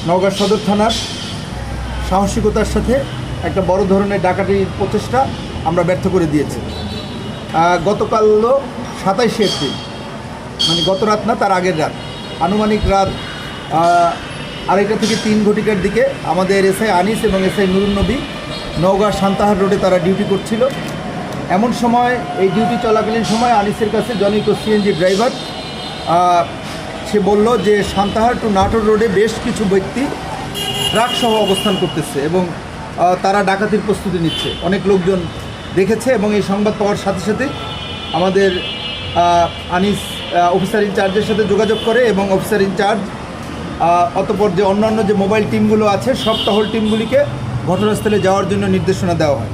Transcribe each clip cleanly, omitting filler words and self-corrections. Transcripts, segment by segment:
নওগাঁ সদর থানার সাহসিকতার সাথে একটা বড় ধরনের ডাকাতির প্রচেষ্টা আমরা ব্যর্থ করে দিয়েছি। গতকাল 27শে এপ্রিল, মানে গত রাত না, তার আগের রাত, আনুমানিক রাত 2:30 থেকে 3 ঘটিকার দিকে আমাদের এসআই আনিস এবং এসআই নুরুন নবী নওগাঁ সান্তাহার রোডে তারা ডিউটি করছিল। এমন সময় এই ডিউটি চলাকালীন সময় আনিসের কাছে জনৈক সিএনজি ড্রাইভার সে বলল যে সান্তাহার টু নাটোর রোডে বেশ কিছু ব্যক্তি ট্রাকসহ অবস্থান করতেছে এবং তারা ডাকাতির প্রস্তুতি নিচ্ছে। অনেক লোকজন দেখেছে এবং এই সংবাদ পাওয়ার সাথে সাথে আমাদের আনিস অফিসার ইনচার্জের সাথে যোগাযোগ করে এবং অফিসার ইনচার্জ অতঃপর যে অন্যান্য যে মোবাইল টিমগুলো আছে সব টহল টিমগুলিকে ঘটনাস্থলে যাওয়ার জন্য নির্দেশনা দেওয়া হয়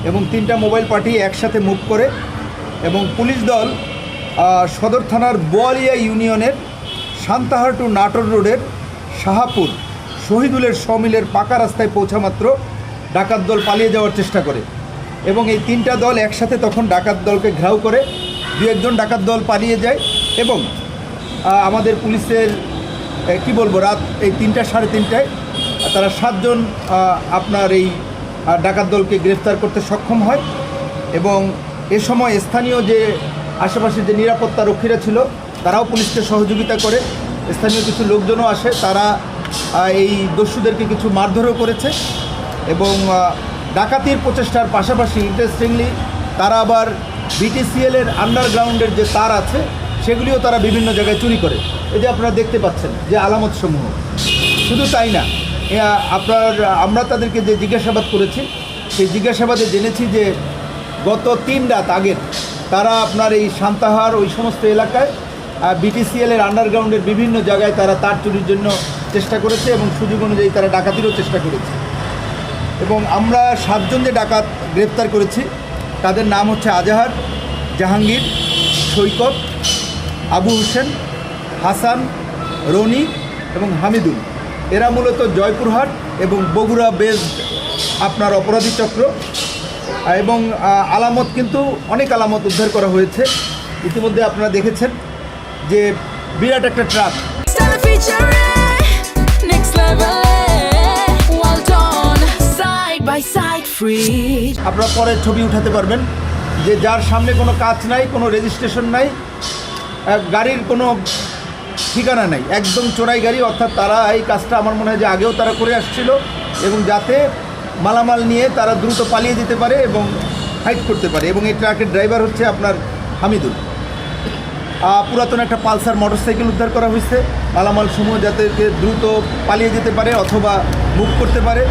এবং 3টা মোবাইল পার্টি একসাথে মুভ করে এবং পুলিশ দল সদর থানার বোয়ালিয়া ইউনিয়নের সান্তাহার টু নাটোর রোডের শাহাপুর শহীদুলের সমিলের পাকা রাস্তায় পৌঁছা মাত্র ডাকাত দল পালিয়ে যাওয়ার চেষ্টা করে এবং এই 3টা দল একসাথে তখন ডাকাত দলকে ঘেরাও করে। 2-1 ডাকাত দল পালিয়ে যায় এবং আমাদের পুলিশের কি বলবো, রাত এই 3টা 3:30টায় তারা 7 জন আপনার এই ডাকাত দলকে গ্রেফতার করতে সক্ষম হয় এবং এ সময় স্থানীয় যে আশেপাশে যে নিরাপত্তা রক্ষীরা ছিল তারাও পুলিশকে সহযোগিতা করে। স্থানীয় কিছু লোকজনও আসে, তারা এই দস্যুদেরকে কিছু মারধরও করেছে এবং ডাকাতির প্রচেষ্টার পাশাপাশি ইন্টারেস্টিংলি তারা আবার বিটিসিএলের আন্ডারগ্রাউন্ডের যে তার আছে সেগুলিও তারা বিভিন্ন জায়গায় চুরি করে। এই যে আপনারা দেখতে পাচ্ছেন যে আলামতসমূহ। শুধু তাই না, আমরা তাদেরকে যে জিজ্ঞাসাবাদ করেছি সেই জিজ্ঞাসাবাদে জেনেছি যে গত 3 রাত আগের তারা আপনার এই সান্তাহার ওই সমস্ত এলাকায় বিটিসিএলের আন্ডারগ্রাউন্ডের বিভিন্ন জায়গায় তারা তার চুরির জন্য চেষ্টা করেছে এবং সুযোগ অনুযায়ী তারা ডাকাতিরও চেষ্টা করেছে এবং আমরা 7 জন যে ডাকাত গ্রেপ্তার করেছি তাদের নাম হচ্ছে আজাহার, জাহাঙ্গীর, সৈকত, আবু হোসেন, হাসান, রনি এবং হামিদুল। এরা মূলত জয়পুরহাট এবং বগুড়া বেসড আপনার অপরাধী চক্র এবং আলামত কিন্তু অনেক আলামত উদ্ধার করা হয়েছে। ইতিমধ্যে আপনারা দেখেছেন যে বিরাট একটা ট্রাক। আপনারা পরে ছবি উঠাতে পারবেন যে যার সামনে কোনো কাজ নাই, কোনো রেজিস্ট্রেশন নাই, গাড়ির কোনো ঠিকানা নাই, একদম চোরাই গাড়ি। অর্থাৎ তারা এই কাজটা আমার মনে হয় যে আগেও তারা করে আসছিল এবং যাতে মালামাল নিয়ে তারা দ্রুত পালিয়ে যেতে পারে এবং ফাইট করতে পারে। এবং এই ট্রাকের ড্রাইভার হচ্ছে আপনার হামিদুল। পুরাতন একটা পালসার মোটরসাইকেল উদ্ধার করা হয়েছে মালামাল সমূহ যাতে দ্রুত পালিয়ে যেতে পারে অথবা মুভ করতে পারে।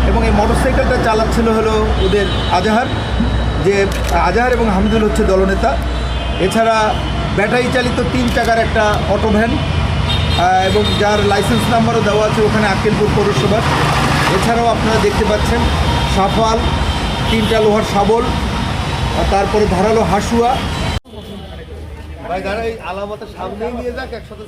এবং এই মোটরসাইকেলটা চালাচ্ছিল হলো ওদের আজাহার, যে আজাহার এবং হামিদুল হচ্ছে দলনেতা। এছাড়া ব্যাটারি চালিত 3 চাকার একটা অটো ভ্যান এবং যার লাইসেন্স নাম্বারও দেওয়া আছে ওখানে আক্কেলপুর পৌরসভার। এছাড়াও আপনারা দেখতে পাচ্ছেন সাফাল, 3টা লোহার শাবল, তারপরে ধারালো হাসুয়া। ভাই দাঁড়া, এই আলামতের সামনেই নিয়ে যাক একসাথে।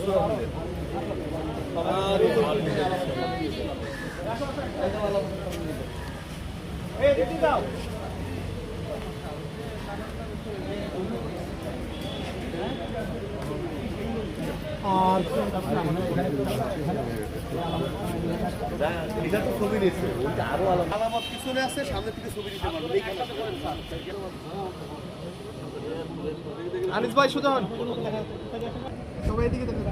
ছবি নিচ্ছে আরো আলামত পিছনে আছে, সামনে থেকে ছবি নিতে পারবো। আনিস ভাই সোজা হন, সবাই এদিকে দেখেন।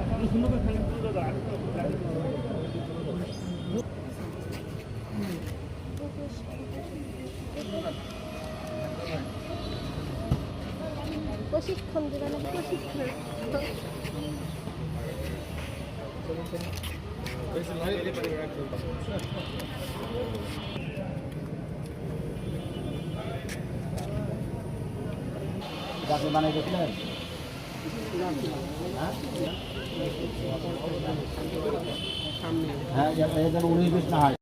প্রশিক্ষণ দিবেন, প্রশিক্ষণ গাছে বানাই দেখলেন? হ্যাঁ, যেন 19-20 না হয়।